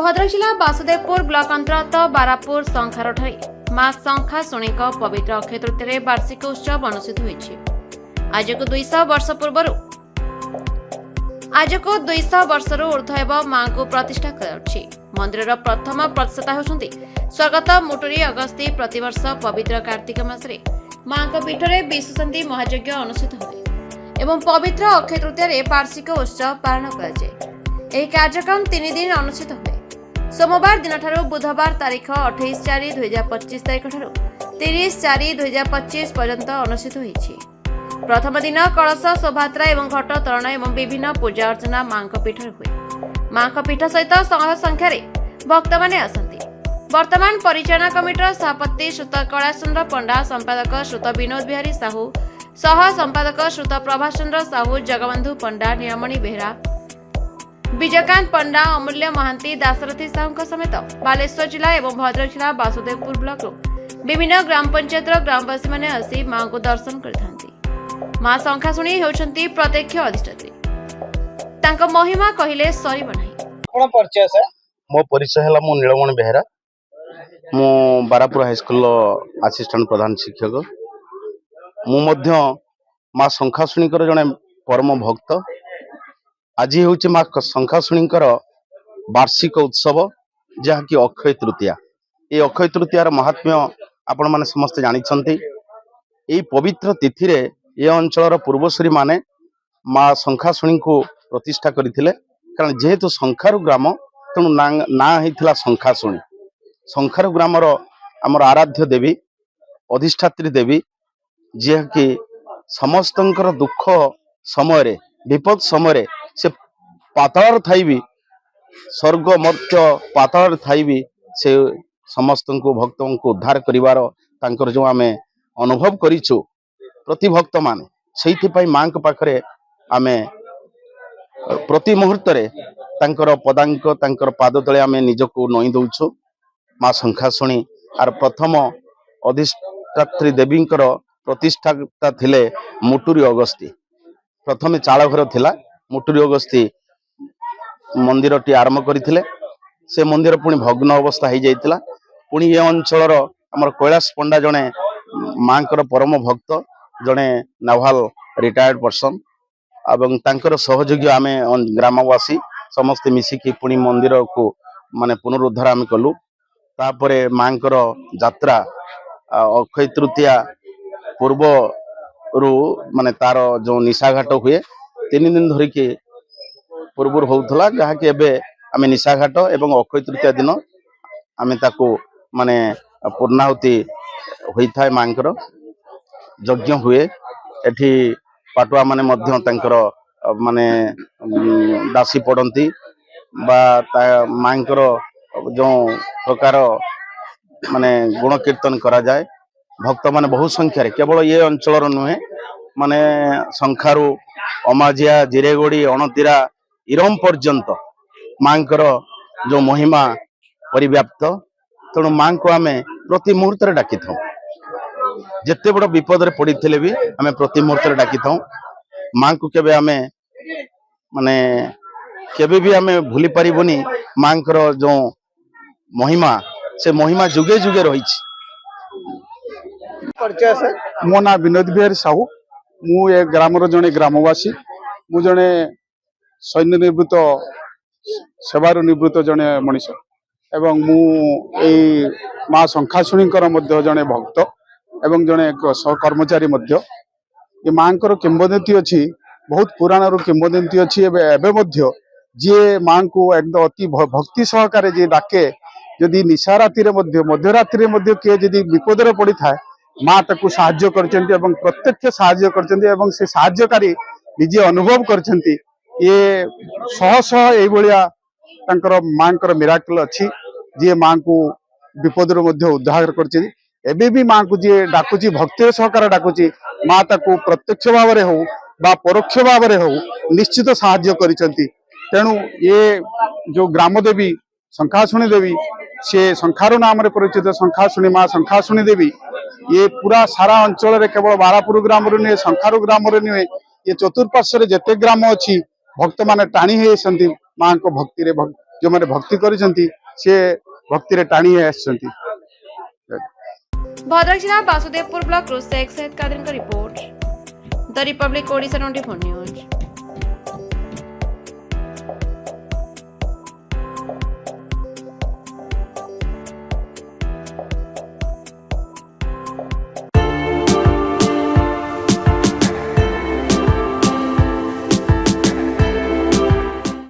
भद्रक जिला बासुदेवपुर ब्लॉक अंतर्गत बारापुर शंखारठारे मां शंखाशुणीक पवित्र अक्षय तृतीय वार्षिक उत्सव अनुष्ठित होइछि। आज को 200 वर्ष पूर्व ऊर्ध्व मां को प्रतिष्ठा कराउछि। मंदिर प्रथम प्रतिष्ठा होउछन्ति स्वर्गत मुटुरी अगस्ती। प्रतिवर्ष पवित्र कार्तिक मासरे मां को पीठरे विश्वशांति महायज्ञ अनुष्ठित हुए एवं पवित्र अक्षय तृतीय वार्षिक उत्सव पालन कराଯାए। यह कार्यक्रम 3 दिन अनुष्ठित हुए। सोमवार दिन ठारू बुधवार तारीख 28/4/2025 तारीख ठारू 30/4/2025 पर्यंत अनुष्ठित होइछि। प्रथम दिन कलश शोभायात्रा एवं घट तोरण एवं विभिन्न पूजा अर्चना मां पीठ हुए। मां पीठ सहित शह संख्यार भक्त माने आसंती। वर्तमान परिचालना कमिटीर सभापति श्रुत कैलाशचंद्र पंडा, संपादक श्रुत विनोद बिहारी साहू, सह संपादक श्रुत प्रभाष चंद्र साहू, जगबंधु पंडा, नीलमणि बेहरा, विजयकांत पंडा, अमूल्य महांती, दाशरथी साहू समेत बालेश्वर जिला एवं भद्रक जिला बासुदेवपुर ब्लॉक विभिन्न ग्राम पंचायत ग्रामवासी माने आसी मां को दर्शन करथांती। मां शंखाशुणी होउछंती प्रत्यक्ष अधिष्ठात्री। तांको महिमा कहिले सरीब नाही। कोन परिचय सर? मो परिचय हला मो नीलमणि बेहरा। मो बारापुर हाई स्कूल असिस्टेंट प्रधान शिक्षक। मु मध्य मां शंखाशुणीकर जने परम भक्त। आज हूँ मां शंखाशुणीकर वार्षिक उत्सव जहाँ कि अक्षय तृतीया। ये अक्षय तृतीयार महात्म्य आपण माने समस्त जानिछंती। यही पवित्र तिथि रे ये अंचलर पूर्वसूरी माने मां शंखाशुणी को प्रतिष्ठा करथिले। कारण जेहेतु शंखारु ग्राम तेणु ना होइथिला शंखाशुणी। शंखारु ग्रामर आमर आराध्य देवी, अधिष्ठात्री देवी, जे कि समस्तंकर दुख समय रे, विपद समय रे से पाताल थाई भी, स्वर्ग मर्त्य पाताल थाई भी से समस्त को भक्तों को उद्धार करिवार तांकर जो आमे अनुभव करिछु प्रति भक्त माने सेइथि मां पाखरे आमे प्रति मुहूर्त रे तांकर पदांक तांकर पाद तले आमे निजको नई दउछु। मां शंखाशुणी आर प्रथम अधिष्ठात्री देवींकर प्रतिष्ठाता थिले मुटुरी अगस्ती। प्रथमे चाल घर थिला, मुटुरी अगस्ती मंदिर टी आरंभ करथिले। से मंदिर पुणी भग्न अवस्था हो जाइतिला। पुणी ये अंचलर हमर कैलाश पंडा जने मांकर परम भक्त, जने नाभाल रिटायर्ड पर्सन एवं तांकर सहयोगी आमे ग्रामवासी समस्त मिसिकी पुणी मंदिर को माने पुनरुद्धार आमे कलु। तापरे मांकर यात्रा अक्षय तृतीया पूर्व रु माने तार जो निशाघाट हुए 3 दिन धरिकी पूर्व होउथला, जहाँ कि एबे आमे निशाघाट एवं अक्षय तृतीया दिन आमे ताको माने पूर्णाहुति होइथाय। मांकर यज्ञ हुए। एठी पाटुआ माने मध्य तांकर माने दासी पड़ती बा मांकर जो प्रकार माने गुण कीर्तन करा जाए। भक्त माने बहु संख्या रे, केवल ये अंचल नुहे माने शंखारु, अमाजिया, जिरेगोड़ी, अणतीरा, इरम पर्यंत मांकर जो महिमा परिव्याप्त। तेणु मां को आमे प्रति मुहूर्त रे डाकी थाउ। जेते बड़ विपद रे पड़ी थिले भी आमे प्रति मुहूर्त रे डाकी थाउ। मां को केबे आमे माने केबे भी आमे भूली परिबोनी। मांकर जो महिमा से महिमा जुगे जुगे रहिछि। परिचय सर? मो ना विनोद बिहारी साहू। मु ए ग्रामर जने ग्रामवासी। मु जने सैन्य निवृत्त सेवारु निवृत्त जने मनीष एवं मु एई मां शंखाशुणीकर मध्य जने भक्त एवं जने सहकर्मचारी मध्य। ये मांकर किंवदंती अछि, बहुत पुराण किंवदंती अछि। एबे मध्य जे मां को एकदम अति भक्ति सहकारे जे डाके, यदि निशा राति रे मध्य मध्यरात्रि रे मध्य के यदि विपद रे पड़ी थाए, मां ताकू साहाय्य करचंती एवं प्रत्यक्ष साहाय्य करचंती एवं से साहाय्यकारी निजे अनुभव करचंती। ये शह शह एई भलिया तांकर मांकर मिराकल अछि जे मां को विपद रे मध्य उद्धार करचि। एबे भी मां को जे डाकुची भक्ति सहकार डाकुची, मां ताकू प्रत्यक्ष भाव रे हो बा परोक्ष भाव रे हो निश्चित साहाय्य करिसंती। तेणु ये जो ग्राम देवी शंखाशुणी देवी, से शंखारु नाम रे परिचित शंखाशुणी मां शंखाशुणी देवी, ये पूरा सारा अंचल रे केवल बारापुर ग्राम रे नुहे, शंखारु ग्राम रे नुहे, ये चतुर्पार्श्व रे जेते ग्राम अछि भक्त माने टाणी हे संती मां को भक्ति रे जो मैंने भक्ति करिसेंती से भक्ति रे टाणी आछंती। भद्रक जिला वासुदेवपुर ब्लॉक शेख सैयद कादिर का report the Republic Odisha 24 news.